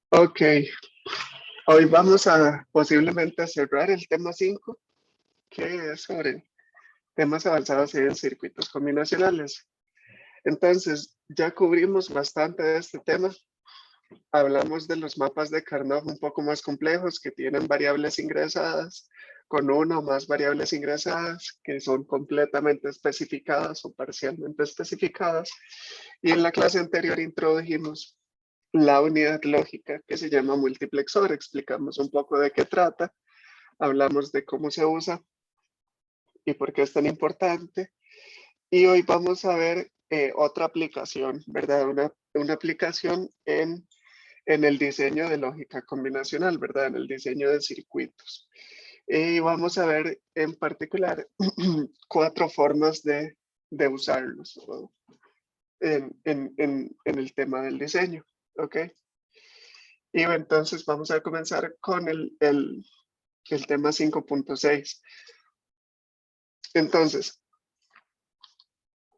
Ok, hoy vamos a posiblemente a cerrar el tema 5, que es sobre temas avanzados en circuitos combinacionales. Entonces, ya cubrimos bastante de este tema. Hablamos de los mapas de Carnot un poco más complejos que tienen variables ingresadas, con una o más variables ingresadas que son completamente especificadas o parcialmente especificadas. Y en la clase anterior introdujimos la unidad lógica que se llama multiplexor. Explicamos un poco de qué trata, hablamos de cómo se usa y por qué es tan importante. Y hoy vamos a ver otra aplicación, ¿verdad? Una aplicación en el diseño de lógica combinacional, ¿verdad? En el diseño de circuitos. Y vamos a ver en particular cuatro formas de usarlos, ¿no? en el tema del diseño, ¿ok? Y entonces vamos a comenzar con el tema 5.6. Entonces,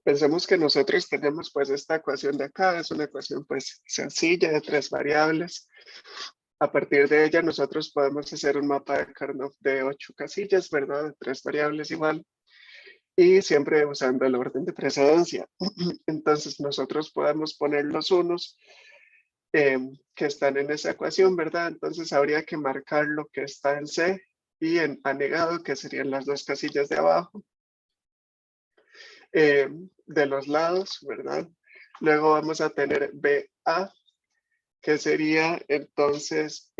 pensemos que nosotros tenemos pues esta ecuación de acá, es una ecuación pues sencilla de tres variables. A partir de ella nosotros podemos hacer un mapa de Carnot de 8 casillas, ¿verdad? De tres variables igual. Y siempre usando el orden de precedencia. Entonces nosotros podemos poner los unos que están en esa ecuación, ¿verdad? Entonces habría que marcar lo que está en C y en anegado, que serían las dos casillas de abajo, de los lados, ¿verdad? Luego vamos a tener BA, que sería entonces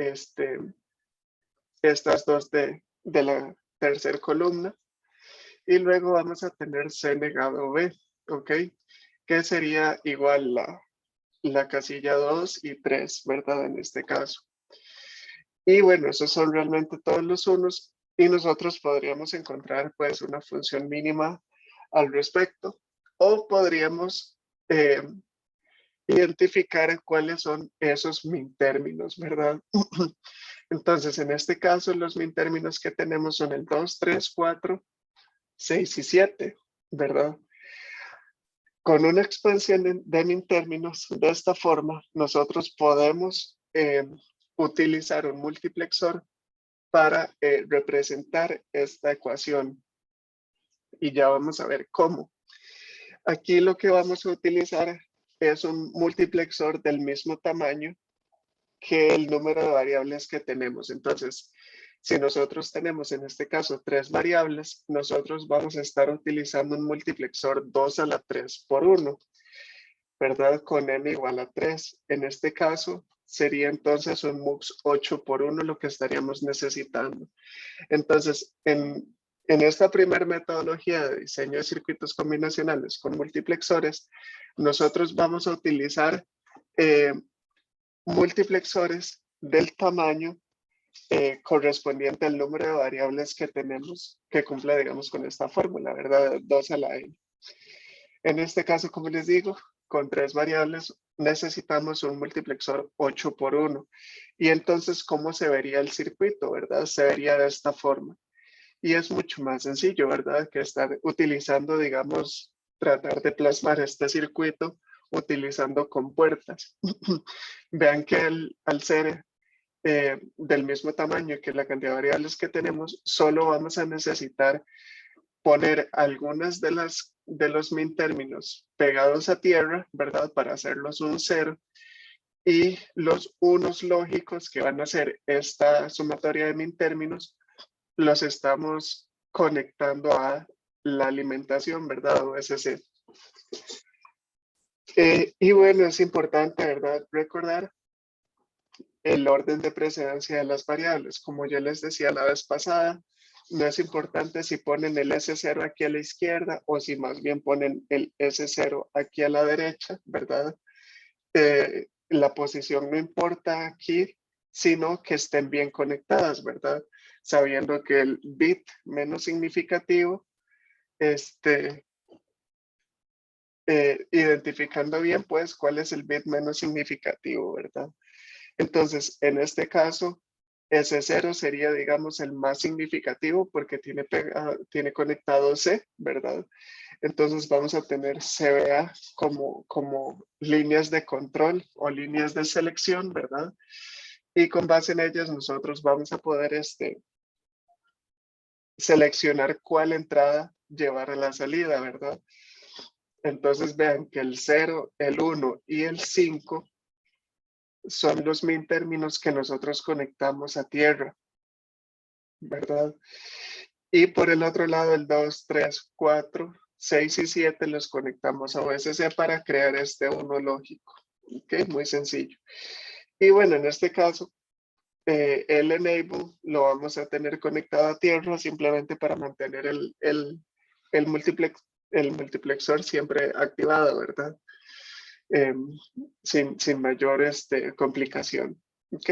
estas dos de la tercera columna. Y luego vamos a tener C negado B, ¿ok? Que sería igual la casilla 2 y 3, ¿verdad? En este caso. Y bueno, esos son realmente todos los unos y nosotros podríamos encontrar pues una función mínima al respecto o podríamos eh, identificar cuáles son esos min términos, ¿verdad? Entonces, en este caso, los min términos que tenemos son el 2, 3, 4, 6 y 7, ¿verdad? Con una expansión de min términos de esta forma, nosotros podemos utilizar un multiplexor para representar esta ecuación. Y ya vamos a ver cómo. Aquí lo que vamos a utilizar es un multiplexor del mismo tamaño que el número de variables que tenemos. Entonces, si nosotros tenemos en este caso tres variables, nosotros vamos a estar utilizando un multiplexor 2 a la 3 por 1, ¿verdad? Con n igual a 3. En este caso, sería entonces un mux 8 por 1 lo que estaríamos necesitando. Entonces, en esta primera metodología de diseño de circuitos combinacionales con multiplexores, nosotros vamos a utilizar eh, multiplexores del tamaño correspondiente al número de variables que tenemos que cumple, digamos, con esta fórmula, ¿verdad? 2 a la n. En este caso, como les digo, con tres variables necesitamos un multiplexor 8 por 1. Y entonces, ¿cómo se vería el circuito, verdad? Se vería de esta forma. Y es mucho más sencillo, ¿verdad? Que estar utilizando, digamos, tratar de plasmar este circuito utilizando compuertas. Vean que al ser del mismo tamaño que la cantidad de variables que tenemos, solo vamos a necesitar poner algunas de los min términos pegados a tierra, ¿verdad? Para hacerlos un cero. Y los unos lógicos que van a ser esta sumatoria de min términos, los estamos conectando a la alimentación, ¿verdad? OSC. Y bueno, es importante, ¿verdad? Recordar el orden de precedencia de las variables. Como yo les decía la vez pasada, no es importante si ponen el S0 aquí a la izquierda o si más bien ponen el S0 aquí a la derecha, ¿verdad? La posición no importa aquí, sino que estén bien conectadas, ¿verdad? Sabiendo que el bit menos significativo, identificando bien, pues, cuál es el bit menos significativo, ¿verdad? Entonces, en este caso, ese 0 sería, digamos, el más significativo porque tiene conectado C, ¿verdad? Entonces vamos a tener CBA como líneas de control o líneas de selección, ¿verdad? y con base en ellas nosotros vamos a poder seleccionar cuál entrada llevar a la salida, ¿verdad? Entonces vean que el 0, el 1 y el 5 son los min términos que nosotros conectamos a tierra, ¿verdad? Y por el otro lado, el 2, 3, 4, 6 y 7 los conectamos a OSC para crear este 1 lógico. ¿Ok? Muy sencillo. Y bueno, en este caso, el enable lo vamos a tener conectado a tierra simplemente para mantener el multiplexor siempre activado, ¿verdad? Sin mayor complicación. ¿Ok?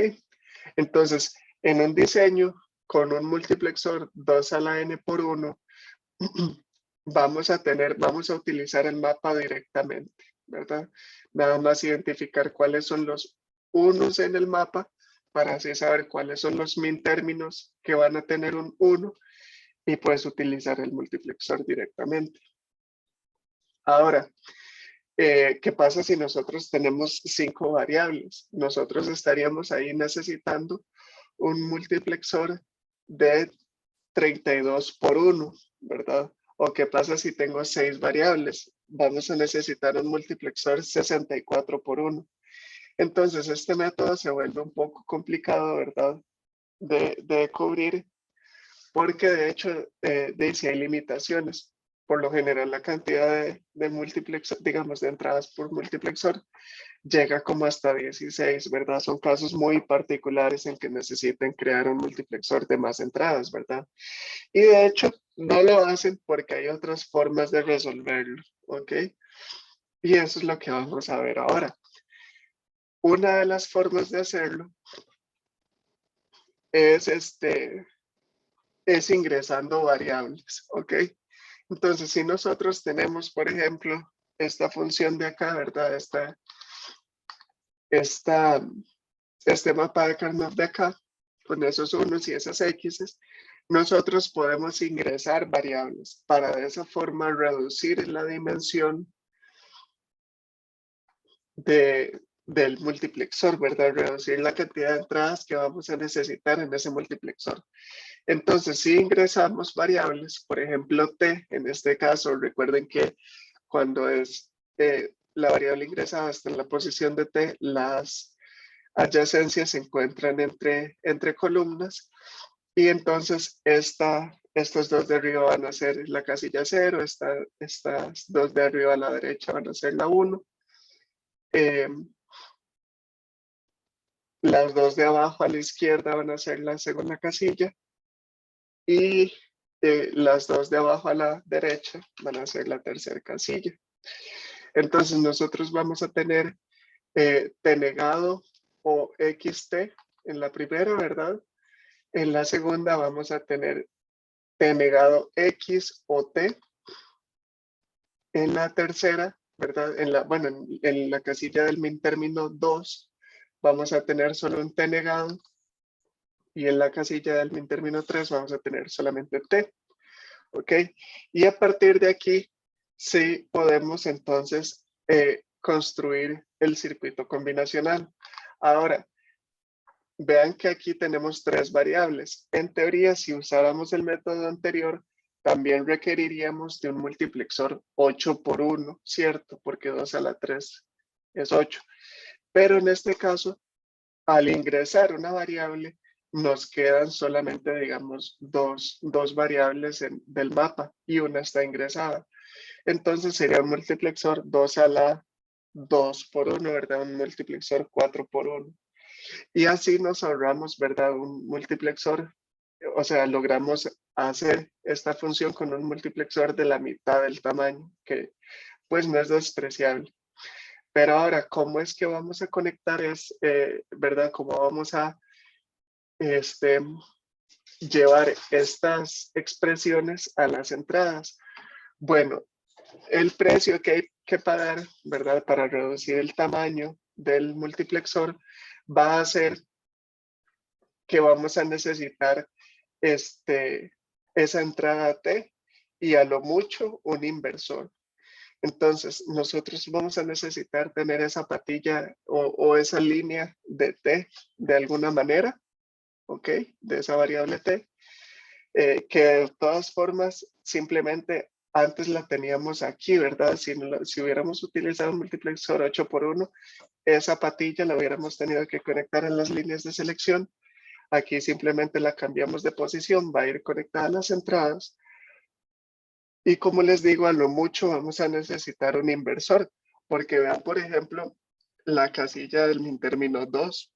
Entonces, en un diseño con un multiplexor 2 a la n por 1, vamos a utilizar el mapa directamente, ¿verdad? Nada más identificar cuáles son los unos en el mapa para así saber cuáles son los min términos que van a tener un 1 y puedes utilizar el multiplexor directamente. Ahora, ¿qué pasa si nosotros tenemos 5 variables? Nosotros estaríamos ahí necesitando un multiplexor de 32 por 1, ¿verdad? ¿O qué pasa si tengo 6 variables? Vamos a necesitar un multiplexor 64 por 1. Entonces, este método se vuelve un poco complicado, ¿verdad? De cubrir, porque de hecho, dice hay limitaciones. Por lo general, la cantidad de multiplexor, digamos, de entradas por multiplexor llega como hasta 16, ¿verdad? Son casos muy particulares en que necesiten crear un multiplexor de más entradas, ¿verdad? Y de hecho, no lo hacen porque hay otras formas de resolverlo, ¿ok? Y eso es lo que vamos a ver ahora. Una de las formas de hacerlo es, es ingresando variables, ¿ok? Entonces, si nosotros tenemos, por ejemplo, esta función de acá, ¿verdad? Este mapa de Karnaugh de acá, con esos unos y esas x's, nosotros podemos ingresar variables para de esa forma reducir la dimensión del multiplexor, ¿verdad? Reducir la cantidad de entradas que vamos a necesitar en ese multiplexor. Entonces, si ingresamos variables, por ejemplo, t, en este caso, recuerden que cuando es la variable ingresada está en la posición de t, las adyacencias se encuentran entre columnas y entonces estos dos de arriba van a ser la casilla 0, estas dos de arriba a la derecha van a ser la 1. Las dos de abajo a la izquierda van a ser la segunda casilla y las dos de abajo a la derecha van a ser la tercera casilla. Entonces nosotros vamos a tener t negado o xt en la primera, ¿verdad? En la segunda vamos a tener t negado x o t. En la tercera, ¿verdad? En la casilla del min término 2 vamos a tener solo un t negado y en la casilla del min término 3 vamos a tener solamente t. ¿Ok? Y a partir de aquí sí podemos entonces construir el circuito combinacional. Ahora, vean que aquí tenemos 3 variables. En teoría, si usáramos el método anterior, también requeriríamos de un multiplexor 8 por 1, ¿cierto? Porque 2 a la 3 es 8. Pero en este caso, al ingresar una variable, nos quedan solamente, digamos, dos variables del mapa y una está ingresada. Entonces sería un multiplexor 2 a la 2 por 1, ¿verdad? Un multiplexor 4 por 1. Y así nos ahorramos, ¿verdad? Un multiplexor, o sea, logramos hacer esta función con un multiplexor de la mitad del tamaño, que pues no es despreciable. Pero ahora, ¿cómo es que vamos a conectar? ¿Verdad? ¿Cómo vamos a llevar estas expresiones a las entradas? Bueno, el precio que hay que pagar, ¿verdad? Para reducir el tamaño del multiplexor va a ser que vamos a necesitar esa entrada T y a lo mucho un inversor. Entonces, nosotros vamos a necesitar tener esa patilla o esa línea de t de alguna manera, ¿ok? De esa variable t, que de todas formas simplemente antes la teníamos aquí, ¿verdad? Si hubiéramos utilizado un multiplexor 8x1, esa patilla la hubiéramos tenido que conectar en las líneas de selección. Aquí simplemente la cambiamos de posición, va a ir conectada a las entradas. Y como les digo, a lo mucho vamos a necesitar un inversor, porque vean, por ejemplo, la casilla del min término 2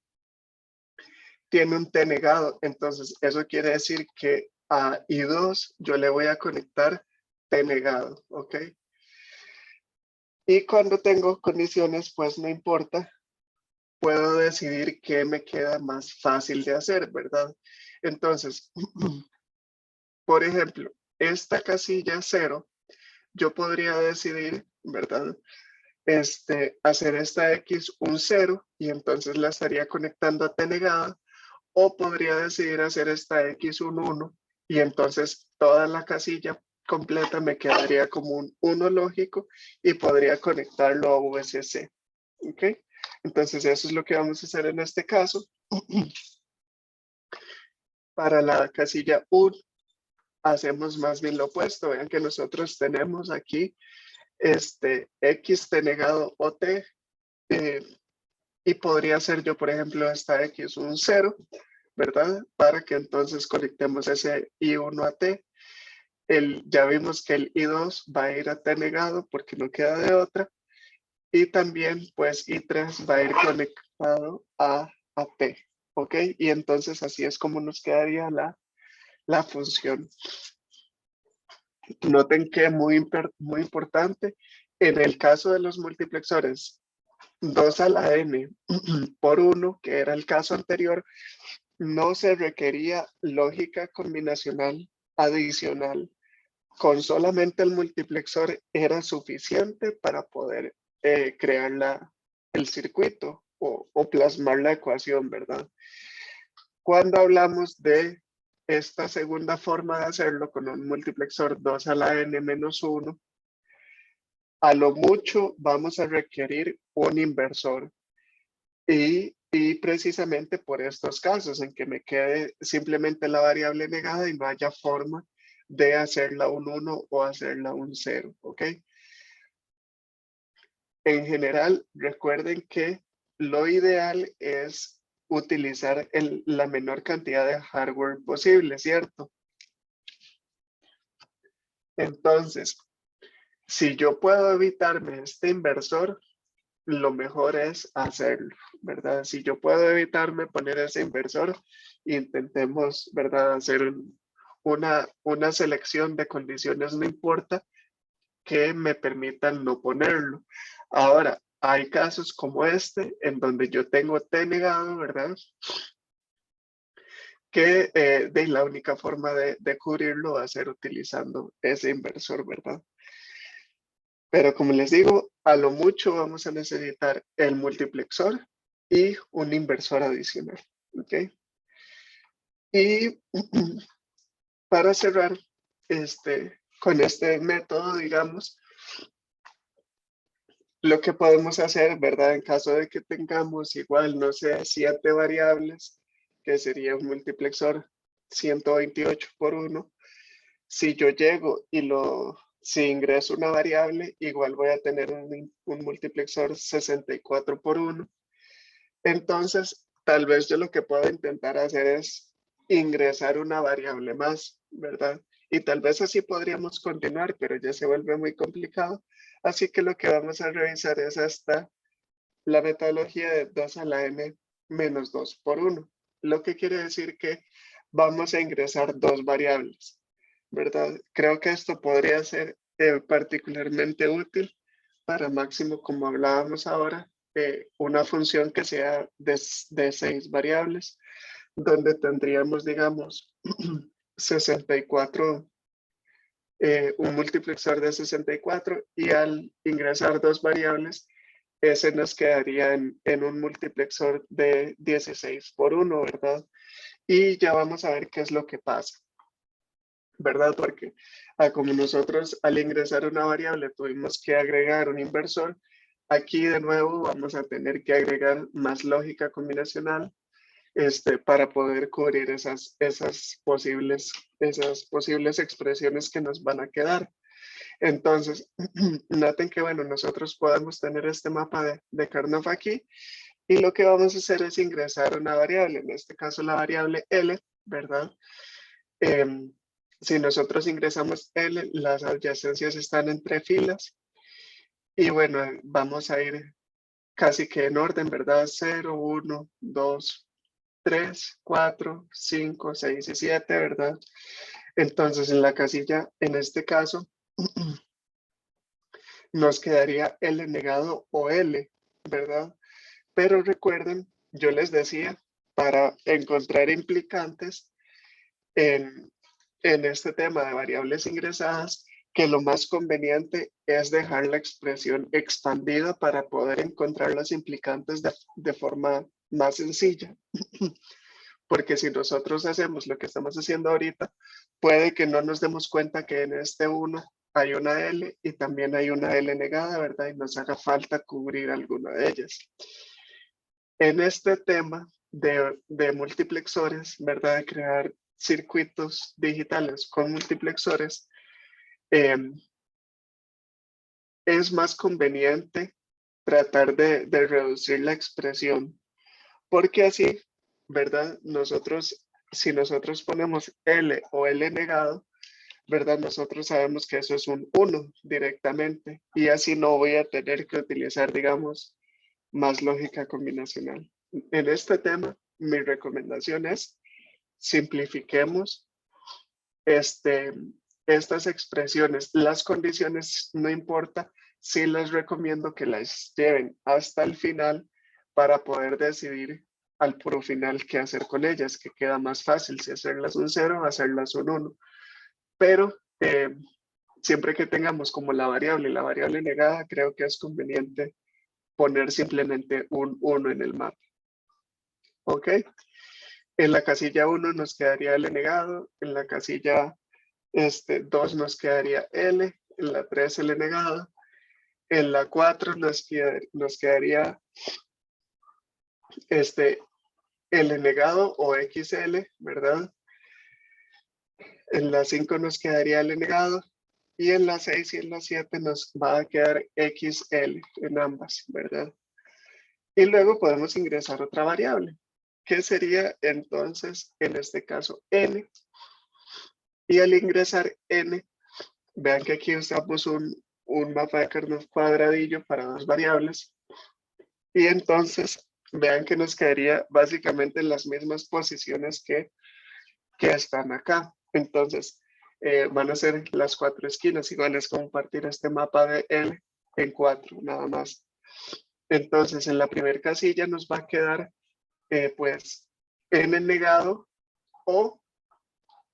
tiene un t negado, entonces eso quiere decir que a I2 yo le voy a conectar t negado, ¿ok? Y cuando tengo condiciones, pues no importa, puedo decidir qué me queda más fácil de hacer, ¿verdad? Entonces, por ejemplo, esta casilla 0, yo podría decidir, ¿verdad? Hacer esta X un 0 y entonces la estaría conectando a T negada, o podría decidir hacer esta X un 1 y entonces toda la casilla completa me quedaría como un 1 lógico y podría conectarlo a VCC. ¿Ok? Entonces eso es lo que vamos a hacer en este caso. Para la casilla 1 hacemos más bien lo opuesto. Vean que nosotros tenemos aquí X T negado o T, y podría ser yo, por ejemplo, esta X un 0, ¿verdad? Para que entonces conectemos ese I1 a T. Ya vimos que el I2 va a ir a T negado porque no queda de otra. Y también, pues, I3 va a ir conectado a T, ¿ok? Y entonces así es como nos quedaría la función. Noten que muy importante, en el caso de los multiplexores 2 a la n por 1, que era el caso anterior, no se requería lógica combinacional adicional. Con solamente el multiplexor era suficiente para poder crear el circuito o plasmar la ecuación, ¿verdad? Cuando hablamos de esta segunda forma de hacerlo con un multiplexor 2 a la n menos 1, a lo mucho vamos a requerir un inversor. Y precisamente por estos casos en que me quede simplemente la variable negada y no haya forma de hacerla un 1 o hacerla un 0, ¿ok? En general, recuerden que lo ideal es utilizar la menor cantidad de hardware posible, ¿cierto? Entonces, si yo puedo evitarme este inversor, lo mejor es hacerlo, ¿verdad? Si yo puedo evitarme poner ese inversor, intentemos, ¿verdad? Hacer una selección de condiciones, no importa, que me permitan no ponerlo. Ahora, hay casos como este, en donde yo tengo T negado, ¿verdad? Que de la única forma de cubrirlo va a ser utilizando ese inversor, ¿verdad? Pero como les digo, a lo mucho vamos a necesitar el multiplexor y un inversor adicional, ¿ok? Y para cerrar con este método, digamos, lo que podemos hacer, ¿verdad? En caso de que tengamos igual, no sé, 7 variables, que sería un multiplexor 128 por 1, si yo llego y si ingreso una variable, igual voy a tener un multiplexor 64 por 1. Entonces, tal vez yo lo que puedo intentar hacer es ingresar una variable más, ¿verdad? Y tal vez así podríamos continuar, pero ya se vuelve muy complicado. Así que lo que vamos a revisar es la metodología de 2 a la n menos 2 por 1. Lo que quiere decir que vamos a ingresar dos variables, ¿verdad? Creo que esto podría ser particularmente útil para máximo, como hablábamos ahora, una función que sea de 6 variables, donde tendríamos, digamos, 64, un multiplexor de 64, y al ingresar dos variables, ese nos quedaría en un multiplexor de 16 por 1, ¿verdad? Y ya vamos a ver qué es lo que pasa. ¿verdad? Porque como nosotros al ingresar una variable tuvimos que agregar un inversor, aquí de nuevo vamos a tener que agregar más lógica combinacional para poder cubrir esas posibles expresiones que nos van a quedar. Entonces, noten que, bueno, nosotros podemos tener este mapa de Karnaugh aquí y lo que vamos a hacer es ingresar una variable, en este caso la variable L, ¿verdad? Si nosotros ingresamos L, las adyacencias están entre filas y bueno, vamos a ir casi que en orden, ¿verdad? 0, 1, 2, 3, 4, 5, 6 y 7, ¿verdad? Entonces en la casilla, en este caso, nos quedaría L negado o L, ¿verdad? Pero recuerden, yo les decía, para encontrar implicantes en este tema de variables ingresadas, que lo más conveniente es dejar la expresión expandida para poder encontrar las implicantes de forma más sencilla. Porque si nosotros hacemos lo que estamos haciendo ahorita, puede que no nos demos cuenta que en este 1 hay una L y también hay una L negada, ¿verdad? Y nos haga falta cubrir alguna de ellas. En este tema de multiplexores, ¿verdad? De crear circuitos digitales con multiplexores, es más conveniente tratar de reducir la expresión, porque así, ¿verdad? Si nosotros ponemos L o L negado, ¿verdad? Nosotros sabemos que eso es un 1 directamente y así no voy a tener que utilizar, digamos, más lógica combinacional. En este tema, mi recomendación es simplifiquemos estas expresiones. Las condiciones no importa, sí les recomiendo que las lleven hasta el final para poder decidir al puro final qué hacer con ellas, que queda más fácil si hacerlas un 0 o hacerlas un 1. Pero siempre que tengamos como la variable negada, creo que es conveniente poner simplemente un 1 en el mapa. ¿Ok? En la casilla 1 nos quedaría L negado, en la casilla 2 nos quedaría L, en la 3 L negado, en la 4 nos quedaría L negado o XL, ¿verdad? En la 5 nos quedaría L negado y en la 6 y en la 7 nos va a quedar XL en ambas, ¿verdad? Y luego podemos ingresar otra variable, que sería entonces, en este caso, N. Y al ingresar N, vean que aquí usamos un mapa de Karnaugh cuadradillo para dos variables. Y entonces, vean que nos quedaría básicamente en las mismas posiciones que están acá. Entonces, van a ser las 4 esquinas, igual es compartir este mapa de L en 4, nada más. Entonces, en la primera casilla nos va a quedar, pues, N negado o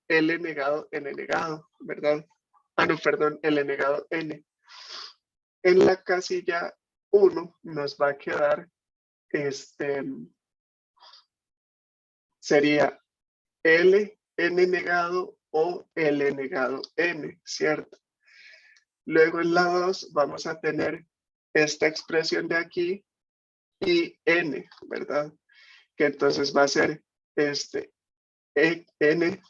L negado, N negado, ¿verdad? No, perdón, L negado, N. En la casilla 1 nos va a quedar, sería L, N negado o L negado, N, ¿cierto? Luego en la 2 vamos a tener esta expresión de aquí y N, ¿verdad? Que entonces va a ser N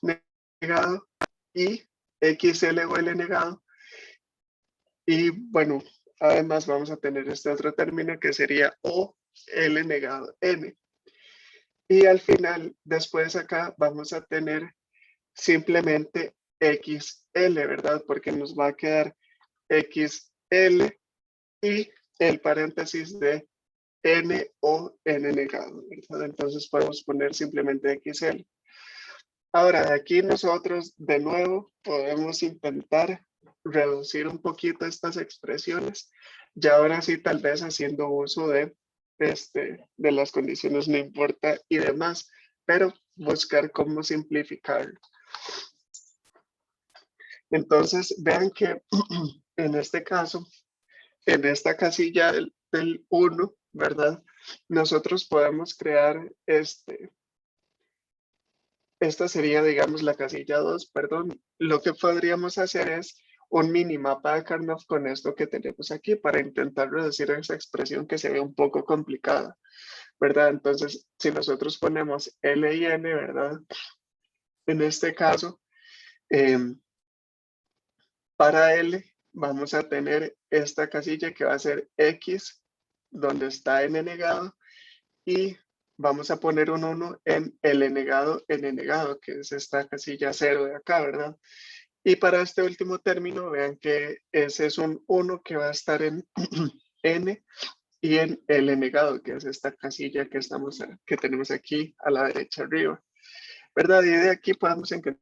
negado y XL o L negado. Y bueno, además vamos a tener este otro término que sería O, L negado, N. Y al final, después acá vamos a tener simplemente XL, ¿verdad? Porque nos va a quedar XL y el paréntesis de N o N negado, ¿verdad? Entonces podemos poner simplemente XL. Ahora, de aquí nosotros de nuevo podemos intentar reducir un poquito estas expresiones. Ya ahora sí, tal vez haciendo uso de las condiciones no importa y demás, pero buscar cómo simplificarlo. Entonces, vean que en este caso, en esta casilla del 1, ¿verdad? Nosotros podemos crear esta sería, digamos, la casilla 2, perdón. Lo que podríamos hacer es un minimapa de Karnaugh con esto que tenemos aquí para intentar reducir esa expresión que se ve un poco complicada, ¿verdad? Entonces, si nosotros ponemos L y N, ¿verdad? En este caso, para L vamos a tener esta casilla que va a ser X, donde está N negado, y vamos a poner un 1 en L negado, N negado, que es esta casilla 0 de acá, ¿verdad? Y para este último término, vean que ese es un 1 que va a estar en N y en L negado, que es esta casilla que tenemos aquí a la derecha arriba, ¿verdad? Y de aquí podemos encontrar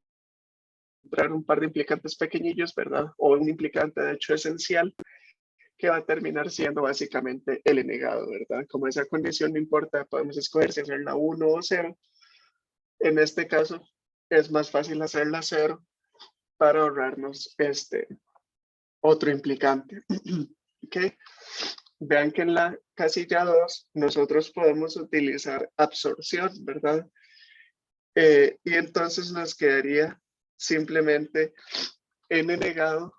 un par de implicantes pequeñillos, ¿verdad? O un implicante de hecho esencial que va a terminar siendo básicamente L negado, ¿verdad? Como esa condición no importa, podemos escoger si hacerla 1 o 0. En este caso es más fácil hacerla 0 para ahorrarnos este otro implicante. ¿Ok? Vean que en la casilla 2 nosotros podemos utilizar absorción, ¿verdad? Y entonces nos quedaría simplemente N negado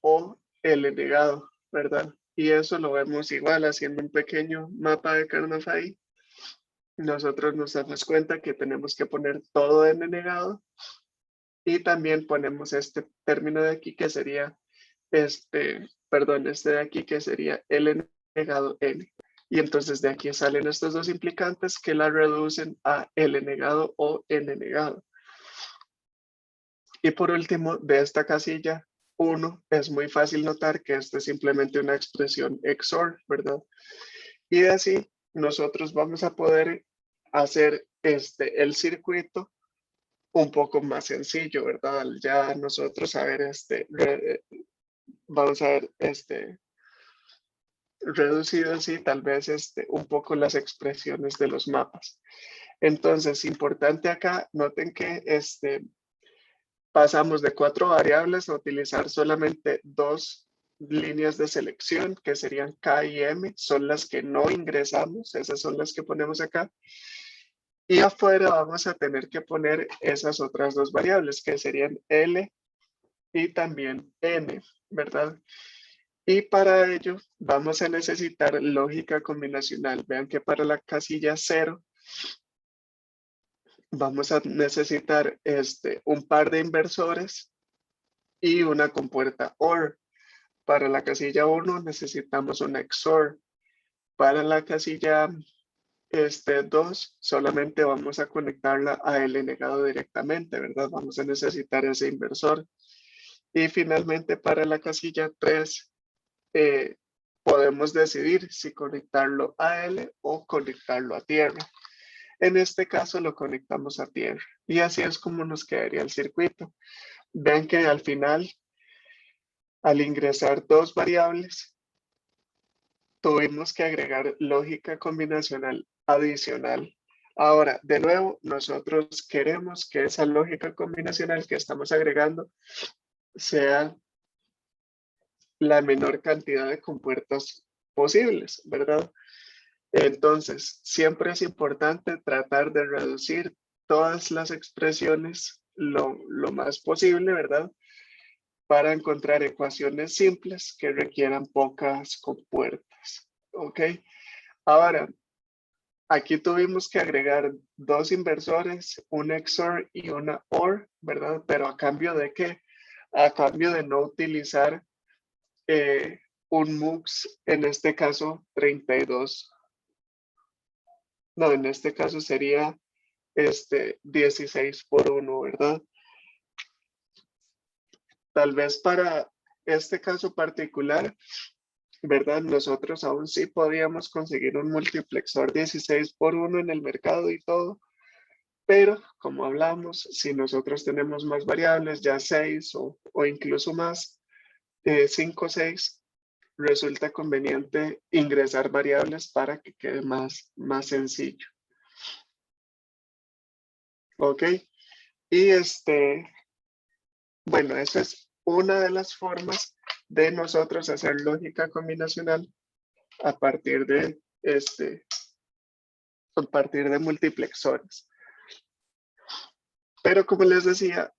o L negado, ¿verdad? Y eso lo vemos igual haciendo un pequeño mapa de Karnaugh ahí. Nosotros nos damos cuenta que tenemos que poner todo N negado y también ponemos este término de aquí que sería este de aquí que sería L negado N. Y entonces de aquí salen estos dos implicantes que la reducen a L negado o N negado. Y por último, de esta casilla 1, es muy fácil notar que esta es simplemente una expresión XOR, ¿verdad? Y de así nosotros vamos a poder hacer el circuito un poco más sencillo, ¿verdad? Ya nosotros a ver vamos a ver reducido así tal vez un poco las expresiones de los mapas. Entonces, importante acá, noten que pasamos de 4 variables a utilizar solamente 2 líneas de selección, que serían K y M, son las que no ingresamos, esas son las que ponemos acá. Y afuera vamos a tener que poner esas otras 2 variables, que serían L y también N, ¿verdad? Y para ello vamos a necesitar lógica combinacional. Vean que para la casilla 0 vamos a necesitar un par de inversores y una compuerta OR. Para la casilla 1 necesitamos una XOR. Para la casilla 2 solamente vamos a conectarla a L negado directamente, ¿verdad? Vamos a necesitar ese inversor. Y finalmente para la casilla 3 podemos decidir si conectarlo a L o conectarlo a tierra. En este caso lo conectamos a tierra y así es como nos quedaría el circuito. Ven que al final, al ingresar 2 variables, tuvimos que agregar lógica combinacional adicional. Ahora, de nuevo, nosotros queremos que esa lógica combinacional que estamos agregando sea la menor cantidad de compuertas posibles, ¿verdad? Entonces, siempre es importante tratar de reducir todas las expresiones lo más posible, ¿verdad? Para encontrar ecuaciones simples que requieran pocas compuertas, ¿ok? Ahora, aquí tuvimos que agregar 2 inversores, un XOR y una OR, ¿verdad? Pero ¿a cambio de qué? A cambio de no utilizar un MUX, en este caso 32. No, en este caso sería 16 por 1, ¿verdad? Tal vez para este caso particular, ¿verdad? Nosotros aún sí podíamos conseguir un multiplexor 16 por 1 en el mercado y todo, pero como hablamos, si nosotros tenemos más variables, ya 6 o incluso más, 5 o 6, resulta conveniente ingresar variables para que quede más sencillo. ¿Ok? Y bueno, esa es una de las formas de nosotros hacer lógica combinacional a partir de multiplexores. Pero como les decía,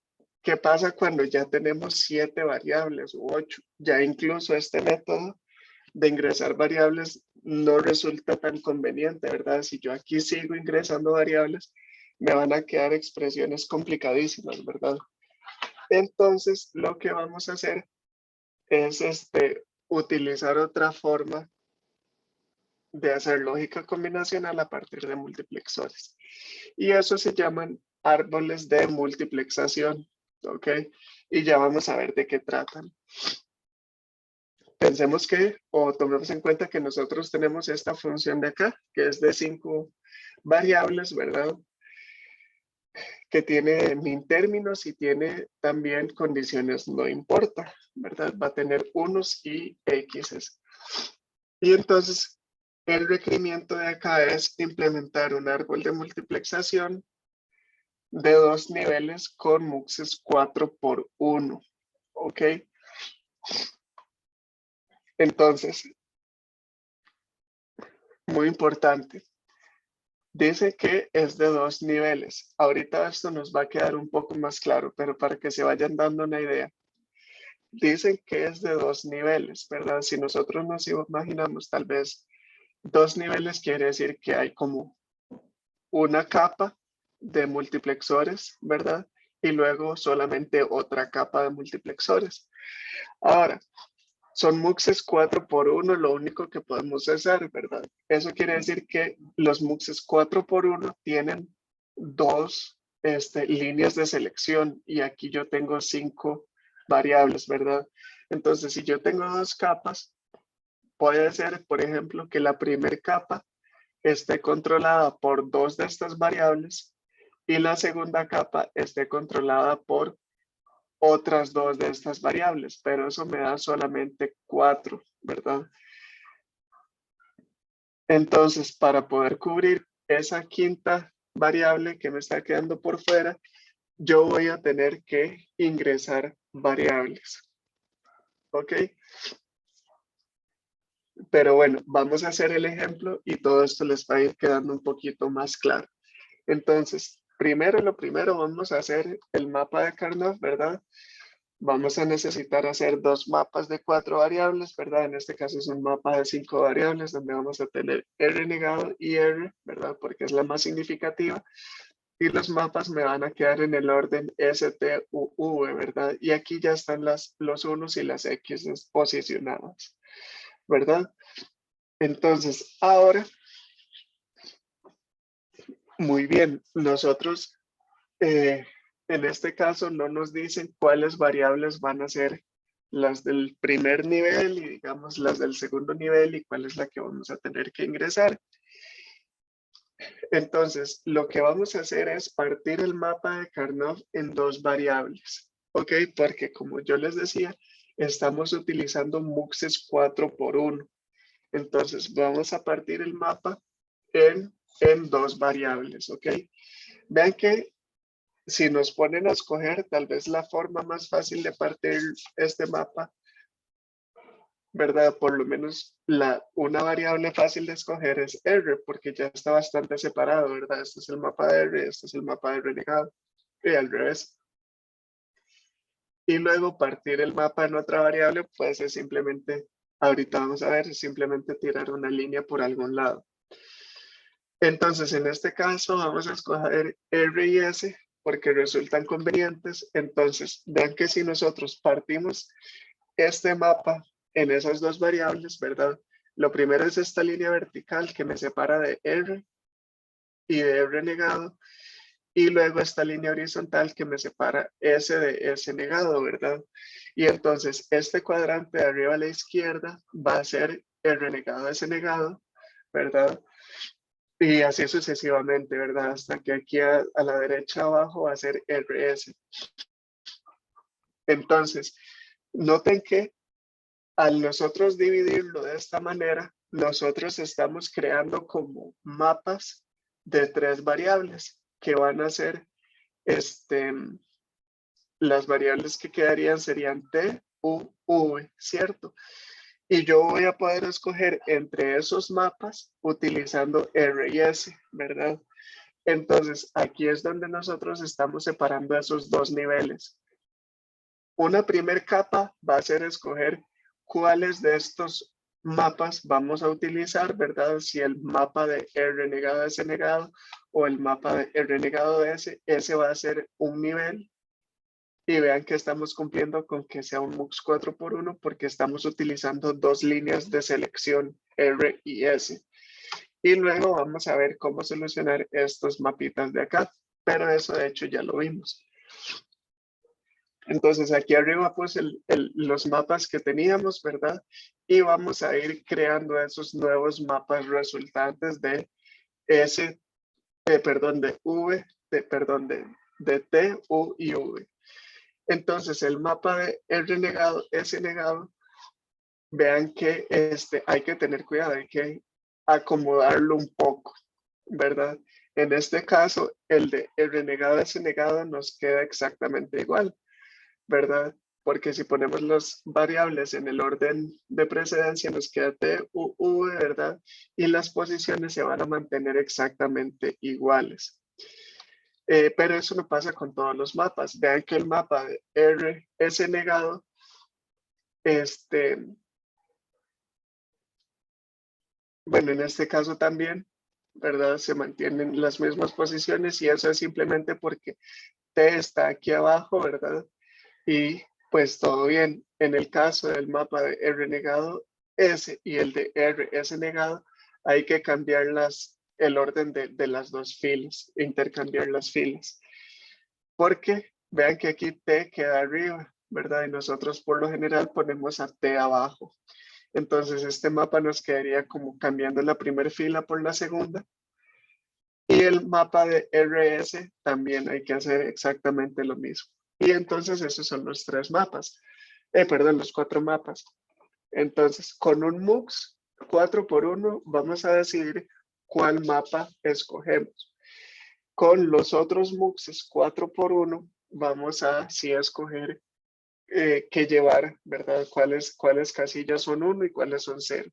¿qué pasa cuando ya tenemos 7 variables u 8? Ya incluso este método de ingresar variables no resulta tan conveniente, ¿verdad? Si yo aquí sigo ingresando variables, me van a quedar expresiones complicadísimas, ¿verdad? Entonces, lo que vamos a hacer es utilizar otra forma de hacer lógica combinacional a partir de multiplexores. Y eso se llaman árboles de multiplexación, ¿ok? Y ya vamos a ver de qué tratan. Pensemos que, o tomemos en cuenta que nosotros tenemos esta función de acá, que es de 5 variables, ¿verdad? Que tiene min términos y tiene también condiciones no importa, ¿verdad? Va a tener unos y x's. Y entonces, el requerimiento de acá es implementar un árbol de multiplexación de 2 niveles con muxes 4x1, ¿ok? Entonces, muy importante, dice que es de 2 niveles. Ahorita esto nos va a quedar un poco más claro, pero para que se vayan dando una idea. Dicen que es de 2 niveles, ¿verdad? Si nosotros nos imaginamos tal vez 2 niveles, quiere decir que hay como una capa de multiplexores, ¿verdad? Y luego solamente otra capa de multiplexores. Ahora, son muxes 4x1, lo único que podemos hacer, ¿verdad? Eso quiere decir que los muxes 4x1 tienen 2 líneas de selección y aquí yo tengo 5 variables, ¿verdad? Entonces, si yo tengo 2 capas, puede ser, por ejemplo, que la primera capa esté controlada por 2 de estas variables y la segunda capa esté controlada por otras 2 de estas variables, pero eso me da solamente 4, ¿verdad? Entonces, para poder cubrir esa quinta variable que me está quedando por fuera, yo voy a tener que ingresar variables, ¿ok? Pero bueno, vamos a hacer el ejemplo y todo esto les va a ir quedando un poquito más claro. Entonces, lo primero vamos a hacer el mapa de Karnaugh, ¿verdad? Vamos a necesitar hacer 2 mapas de 4 variables, ¿verdad? En este caso es un mapa de 5 variables donde vamos a tener R negado y R, ¿verdad? Porque es la más significativa. Y los mapas me van a quedar en el orden S, T, U, V, ¿verdad? Y aquí ya están los unos y las X posicionadas, ¿verdad? Entonces, ahora, muy bien, nosotros en este caso no nos dicen cuáles variables van a ser las del primer nivel y digamos las del segundo nivel y cuál es la que vamos a tener que ingresar. Entonces, lo que vamos a hacer es partir el mapa de Karnaugh en 2 variables, ¿ok? Porque como yo les decía, estamos utilizando muxes 4x1. Entonces, vamos a partir el mapa en 2 variables, ¿ok? Vean que si nos ponen a escoger, tal vez la forma más fácil de partir este mapa, ¿verdad? Por lo menos una variable fácil de escoger es R, porque ya está bastante separado, ¿verdad? Este es el mapa de R, este es el mapa de R negado, y al revés. Y luego partir el mapa en otra variable puede ser simplemente, ahorita vamos a ver, simplemente tirar una línea por algún lado. Entonces, en este caso vamos a escoger R y S porque resultan convenientes. Entonces, vean que si nosotros partimos este mapa en esas 2 variables, ¿verdad? Lo primero es esta línea vertical que me separa de R y de R negado. Y luego esta línea horizontal que me separa S de S negado, ¿verdad? Y entonces este cuadrante de arriba a la izquierda va a ser R negado, S negado, ¿verdad? Y así sucesivamente, ¿verdad? Hasta que aquí a la derecha abajo va a ser RS. Entonces, noten que al nosotros dividirlo de esta manera, nosotros estamos creando como mapas de 3 variables que van a ser, las variables que quedarían serían T, U, V, ¿cierto? Y yo voy a poder escoger entre esos mapas utilizando R y S, ¿verdad? Entonces, aquí es donde nosotros estamos separando esos dos niveles. Una primer capa va a ser escoger cuáles de estos mapas vamos a utilizar, ¿verdad? Si el mapa de R negado a S negado o el mapa de R negado de S, ese va a ser un nivel. Y vean que estamos cumpliendo con que sea un MUX 4x1 porque estamos utilizando dos líneas de selección R y S. Y luego vamos a ver cómo solucionar estos mapitas de acá, pero eso de hecho ya lo vimos. Entonces aquí arriba pues los mapas que teníamos, ¿verdad? Y vamos a ir creando esos nuevos mapas resultantes de S, perdón, de V, de T, U y V. Entonces el mapa de R negado, S negado, vean que hay que tener cuidado, hay que acomodarlo un poco, ¿verdad? En este caso, el de R negado, S negado nos queda exactamente igual, ¿verdad? Porque si ponemos las variables en el orden de precedencia, nos queda T, U, V, ¿verdad? Y las posiciones se van a mantener exactamente iguales. Pero eso no pasa con todos los mapas. Vean que el mapa de R, S negado, bueno, en este caso también, ¿verdad? Se mantienen las mismas posiciones y eso es simplemente porque T está aquí abajo, ¿verdad? Y pues todo bien. En el caso del mapa de R negado S y el de R S negado, hay que cambiar el orden de las dos filas, intercambiar las filas. Porque vean que aquí T queda arriba, ¿verdad? Y nosotros por lo general ponemos a T abajo. Entonces este mapa nos quedaría como cambiando la primera fila por la segunda. Y el mapa de RS también hay que hacer exactamente lo mismo. Y entonces esos son los tres mapas. Perdón, los cuatro mapas. Entonces, con un MUX 4x1 vamos a decidir cuál mapa escogemos. Con los otros MUXes 4x1 vamos a sí escoger qué llevar, ¿verdad? ¿Cuáles casillas son 1 y cuáles son 0.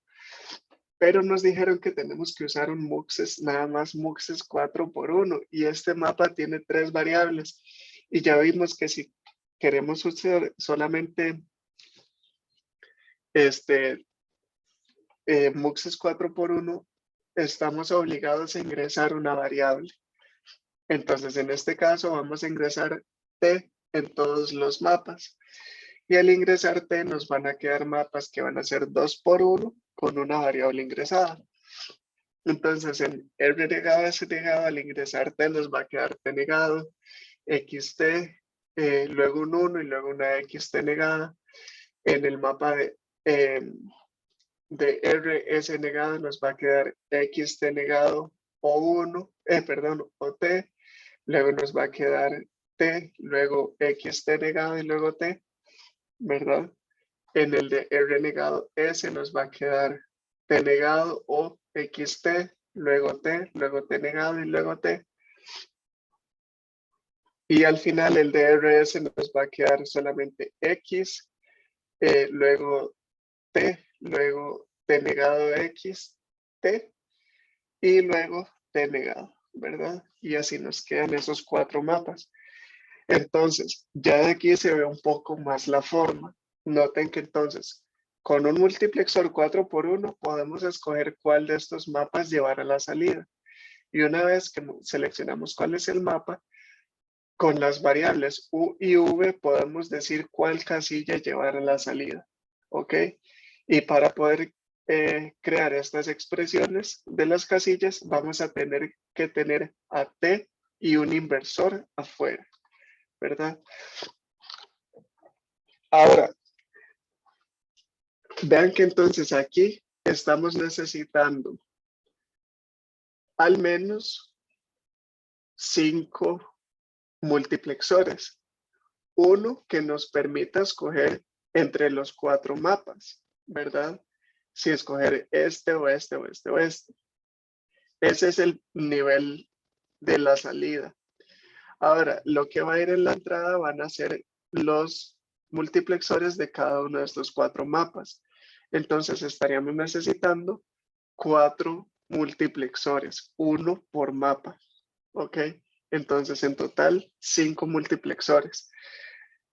Pero nos dijeron que tenemos que usar un MUXes, nada más MUXes 4x1 y este mapa tiene 3 variables y ya vimos que si queremos usar solamente MUXes 4x1 estamos obligados a ingresar una variable. Entonces en este caso vamos a ingresar T en todos los mapas y al ingresar T nos van a quedar mapas que van a ser 2x1 con una variable ingresada. Entonces en R negado, S negado, al ingresar T nos va a quedar T negado, XT, luego un 1 y luego una XT negada. En el mapa de RS negado nos va a quedar XT negado o 1, perdón, o T. Luego nos va a quedar T, luego XT negado y luego T, ¿verdad? En el de R negado S nos va a quedar T negado o XT, luego T negado y luego T. Y al final el de RS nos va a quedar solamente X, luego luego T negado X, T y luego T negado, ¿verdad? Y así nos quedan esos 4 mapas. Entonces, ya de aquí se ve un poco más la forma. Noten que entonces, con un multiplexor 4x1 podemos escoger cuál de estos mapas llevar a la salida. Y una vez que seleccionamos cuál es el mapa, con las variables U y V podemos decir cuál casilla llevar a la salida. ¿Ok? Y para poder crear estas expresiones de las casillas, vamos a tener que tener a T y un inversor afuera, ¿verdad? Ahora, vean que entonces aquí estamos necesitando al menos 5 multiplexores. Uno que nos permita escoger entre los 4 mapas, ¿verdad? Si escoger este o este o este o este. Ese es el nivel de la salida. Ahora, lo que va a ir en la entrada van a ser los multiplexores de cada uno de estos 4 mapas. Entonces estaríamos necesitando 4 multiplexores, uno por mapa. ¿ok? Entonces, en total, 5 multiplexores.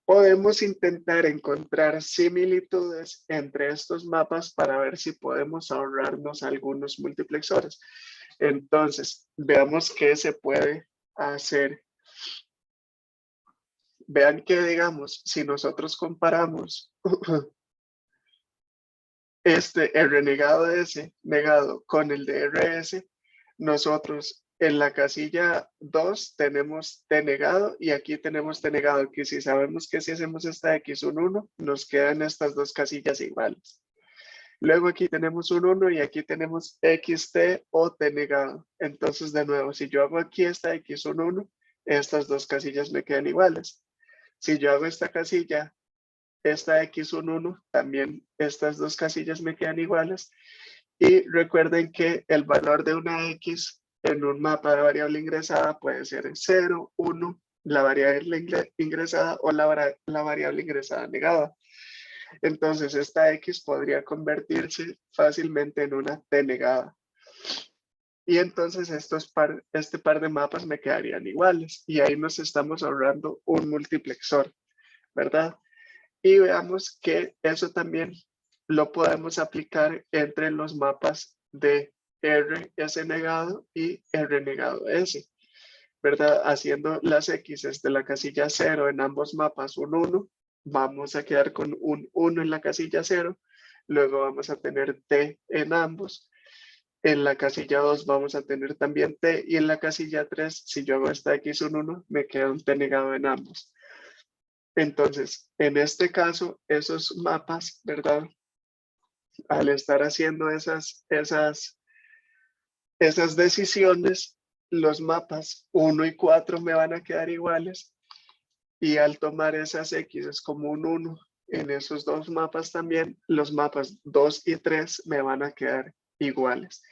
Podemos intentar encontrar similitudes entre estos mapas para ver si podemos ahorrarnos algunos multiplexores. Entonces, veamos qué se puede hacer. Vean que, digamos, si nosotros comparamos el renegado de S negado con el de RS, nosotros en la casilla 2 tenemos T negado y aquí tenemos T negado, que si sabemos que si hacemos esta X un 1, nos quedan estas dos casillas iguales. Luego aquí tenemos un 1 y aquí tenemos XT o T negado. Entonces, de nuevo, si yo hago aquí esta X un 1, estas dos casillas me quedan iguales. Si yo hago esta casilla, esta X un 1, también estas dos casillas me quedan iguales. Y recuerden que el valor de una X en un mapa de variable ingresada puede ser 0, 1, la variable ingresada o la variable ingresada negada. Entonces esta X podría convertirse fácilmente en una T negada. Y entonces este par de mapas me quedarían iguales. Y ahí nos estamos ahorrando un multiplexor, ¿verdad? Y veamos que eso también lo podemos aplicar entre los mapas de RS negado y R negado S, ¿verdad? Haciendo las X de la casilla 0 en ambos mapas un 1, vamos a quedar con un 1 en la casilla 0, luego vamos a tener T en ambos, en la casilla 2 vamos a tener también T y en la casilla 3, si yo hago esta X un 1, me queda un T negado en ambos. Entonces, en este caso, esos mapas, ¿verdad? Al estar haciendo esas decisiones, los mapas 1 y 4 me van a quedar iguales y al tomar esas X como un 1 en esos dos mapas también, los mapas 2 y 3 me van a quedar iguales.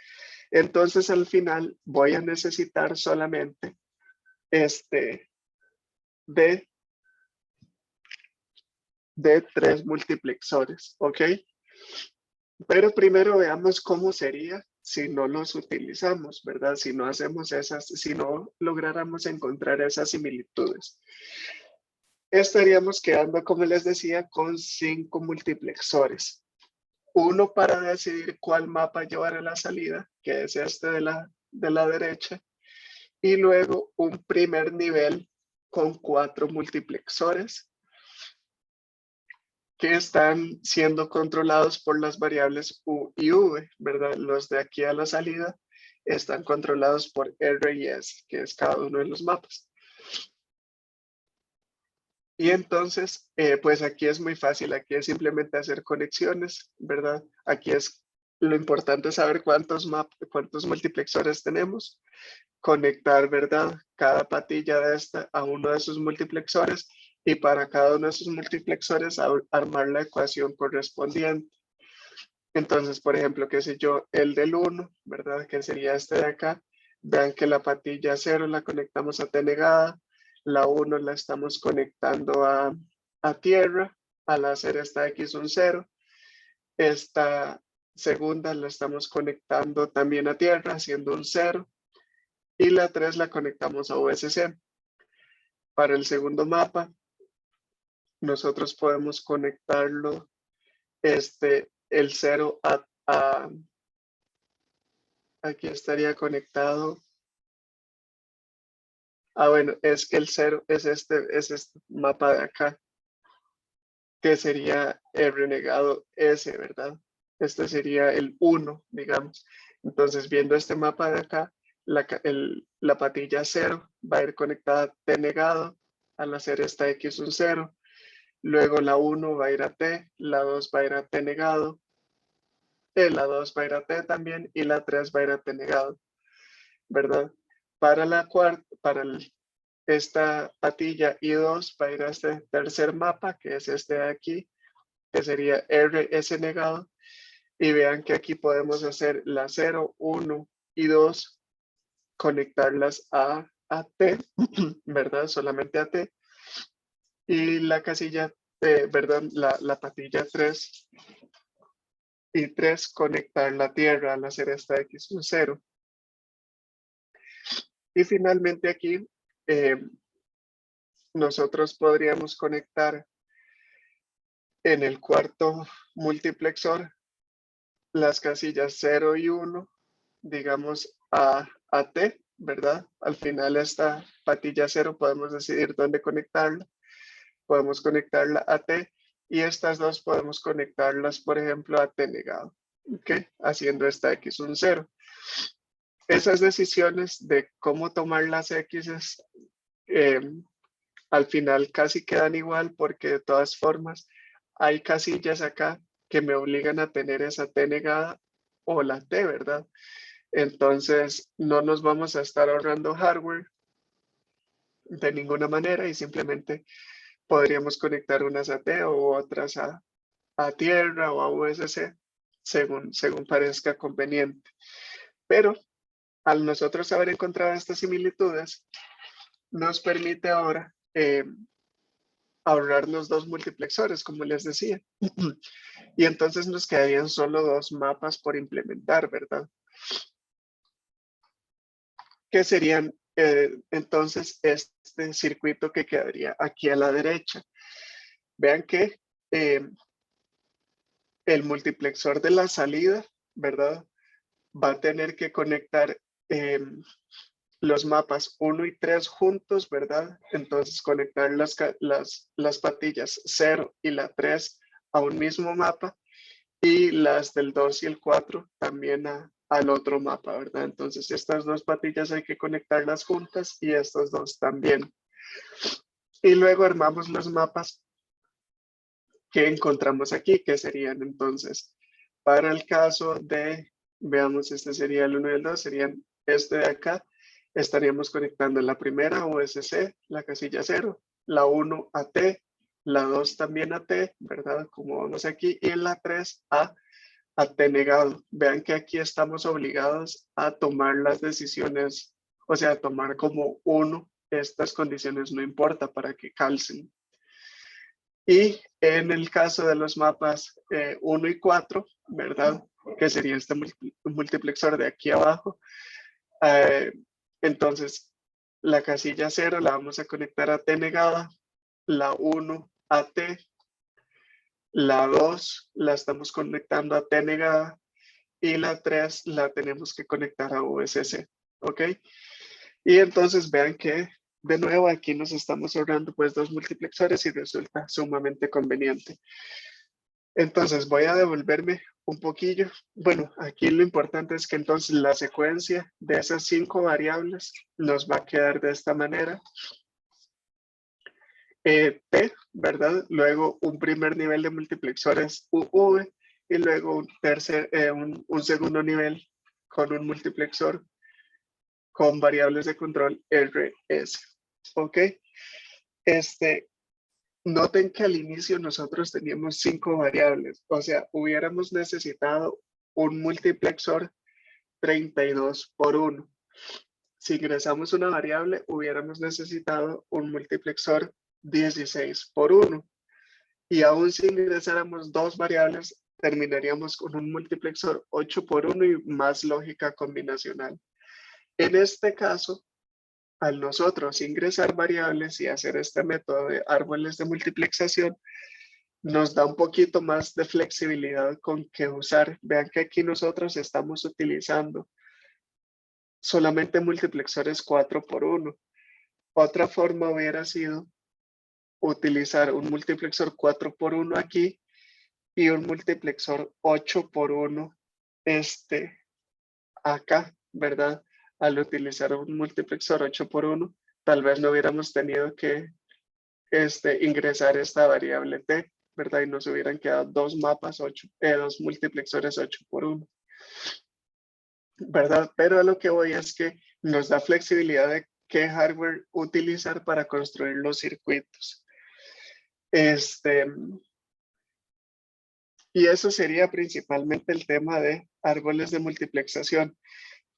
Entonces, al final voy a necesitar solamente de 3 multiplexores, ¿ok? Pero primero veamos cómo sería si no los utilizamos, ¿verdad? Si no hacemos si no lográramos encontrar esas similitudes. Estaríamos quedando, como les decía, con 5 multiplexores. Uno para decidir cuál mapa llevar a la salida, que es este de la derecha, y luego un primer nivel con 4 multiplexores que están siendo controlados por las variables U y V, ¿verdad? Los de aquí a la salida están controlados por R y S, que es cada uno de los mapas. Y entonces, pues aquí es muy fácil, aquí es simplemente hacer conexiones, ¿verdad? Aquí es lo importante saber cuántos multiplexores tenemos, conectar, ¿verdad? Cada patilla de esta a uno de sus multiplexores y para cada uno de sus multiplexores armar la ecuación correspondiente. Entonces, por ejemplo, qué sé yo, el del 1, ¿verdad? Que sería este de acá. Vean que la patilla 0 la conectamos a T negada, la 1 la estamos conectando a tierra, al hacer esta X un 0. Esta segunda la estamos conectando también a tierra, haciendo un 0. Y la 3 la conectamos a VSC. Para el segundo mapa, nosotros podemos conectarlo, el 0 aquí estaría conectado. Bueno, es que el 0 es este mapa de acá, que sería el renegado S, ¿verdad? Este sería el 1, digamos. Entonces, viendo este mapa de acá, la patilla 0 va a ir conectada a T negado al hacer esta X un 0. Luego la 1 va a ir a T, la 2 va a ir a T negado, la 2 va a ir a T también y la 3 va a ir a T negado, ¿verdad? Para la cuarta, esta patilla I2 va a ir a este tercer mapa, que es este de aquí, que sería RS negado. Y vean que aquí podemos hacer la 0, 1 y 2, conectarlas a T, ¿verdad? Solamente a T. Y la casilla, ¿verdad? La patilla 3 y 3, conectar la tierra al hacer esta X un 0. Y finalmente aquí nosotros podríamos conectar en el cuarto multiplexor las casillas 0 y 1, digamos a T, ¿verdad? Al final esta patilla 0 podemos decidir dónde conectarla. Podemos conectarla a T y estas dos podemos conectarlas, por ejemplo, a T negado, ¿ok? Haciendo esta X un 0. Esas decisiones de cómo tomar las X's al final casi quedan igual porque de todas formas hay casillas acá que me obligan a tener esa T negada o la T, ¿verdad? Entonces no nos vamos a estar ahorrando hardware de ninguna manera y simplemente podríamos conectar unas a T o otras a tierra o a USC según parezca conveniente. Pero al nosotros haber encontrado estas similitudes, nos permite ahora ahorrarnos dos multiplexores, como les decía. Y entonces nos quedarían solo dos mapas por implementar, ¿verdad? ¿Qué serían entonces este circuito que quedaría aquí a la derecha? Vean que el multiplexor de la salida, ¿verdad? Va a tener que conectar los mapas 1 y 3 juntos, ¿verdad? Entonces conectar las patillas 0 y la 3 a un mismo mapa y las del 2 y el 4 también al otro mapa, ¿verdad? Entonces estas dos patillas hay que conectarlas juntas y estas dos también. Y luego armamos los mapas que encontramos aquí, que serían entonces, para el caso de, veamos, este sería el 1 y el 2, serían este de acá, estaríamos conectando la primera USC, la casilla 0, la 1 a T, la 2 también a T, ¿verdad? Como vamos aquí, y en la 3 a T negado. Vean que aquí estamos obligados a tomar las decisiones, o sea, a tomar como uno estas condiciones, no importa para que calcen. Y en el caso de los mapas 1 y 4, ¿verdad? Que sería este multiplexor de aquí abajo. Entonces, la casilla 0 la vamos a conectar a T negada, la 1 a T, la 2 la estamos conectando a T negada y la 3 la tenemos que conectar a USC, ¿ok? Y entonces vean que de nuevo aquí nos estamos ahorrando pues dos multiplexores y resulta sumamente conveniente. Entonces voy a devolverme un poquillo. Bueno, aquí lo importante es que entonces la secuencia de esas 5 variables nos va a quedar de esta manera. T, ¿verdad? Luego un primer nivel de multiplexores UV y luego un segundo nivel con un multiplexor con variables de control RS. ¿Ok? Noten que al inicio nosotros teníamos 5 variables, o sea, hubiéramos necesitado un multiplexor 32 por 1. Si ingresamos una variable, hubiéramos necesitado un multiplexor 16 por 1. Y aún si ingresáramos dos variables, terminaríamos con un multiplexor 8 por 1 y más lógica combinacional. En este caso, al nosotros ingresar variables y hacer este método de árboles de multiplexación, nos da un poquito más de flexibilidad con qué usar. Vean que aquí nosotros estamos utilizando solamente multiplexores 4 por 1. Otra forma hubiera sido utilizar un multiplexor 4 por 1 aquí y un multiplexor 8 por 1 acá, ¿verdad? Al utilizar un multiplexor 8 por 1, tal vez no hubiéramos tenido que ingresar esta variable t, ¿verdad? Y nos hubieran quedado dos mapas 8, dos multiplexores 8 por 1, ¿verdad? Pero a lo que voy es que nos da flexibilidad de qué hardware utilizar para construir los circuitos. Y eso sería principalmente el tema de árboles de multiplexación.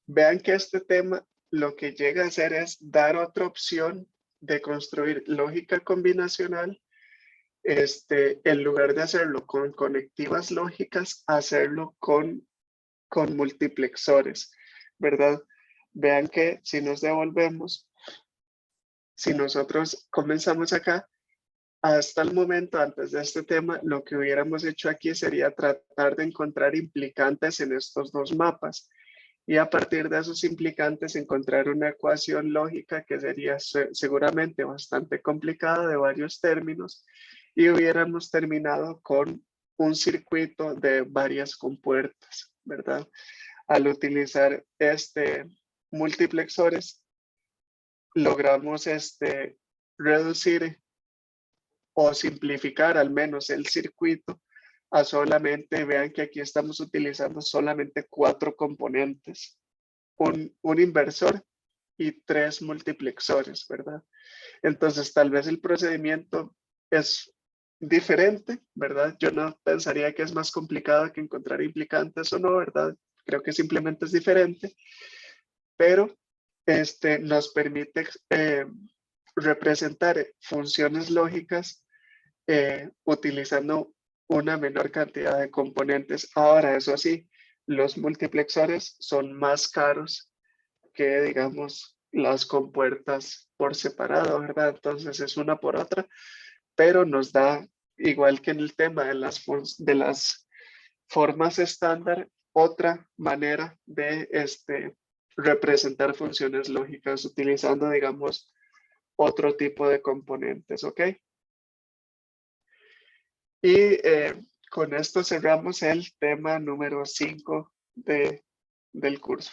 Vean que este tema lo que llega a hacer es dar otra opción de construir lógica combinacional, en lugar de hacerlo con conectivas lógicas, hacerlo con multiplexores, ¿verdad? vean que si nos devolvemos, si nosotros comenzamos acá, hasta el momento, antes de este tema, lo que hubiéramos hecho aquí sería tratar de encontrar implicantes en estos dos mapas y a partir de esos implicantes encontrar una ecuación lógica que sería seguramente bastante complicada de varios términos y hubiéramos terminado con un circuito de varias compuertas, ¿verdad? Al utilizar multiplexores, logramos reducir o simplificar al menos el circuito a solamente, vean que aquí estamos utilizando solamente 4 componentes, un inversor y 3 multiplexores, ¿verdad? Entonces tal vez el procedimiento es diferente, ¿verdad? Yo no pensaría que es más complicado que encontrar implicantes o no, ¿verdad? Creo que simplemente es diferente, pero nos permite representar funciones lógicas utilizando una menor cantidad de componentes. Ahora, eso sí, los multiplexores son más caros que, digamos, las compuertas por separado, ¿verdad? Entonces es una por otra, pero nos da, igual que en el tema de las formas estándar, otra manera de representar funciones lógicas utilizando, digamos, otro tipo de componentes, ¿ok? Y con esto cerramos el tema número 5 del curso.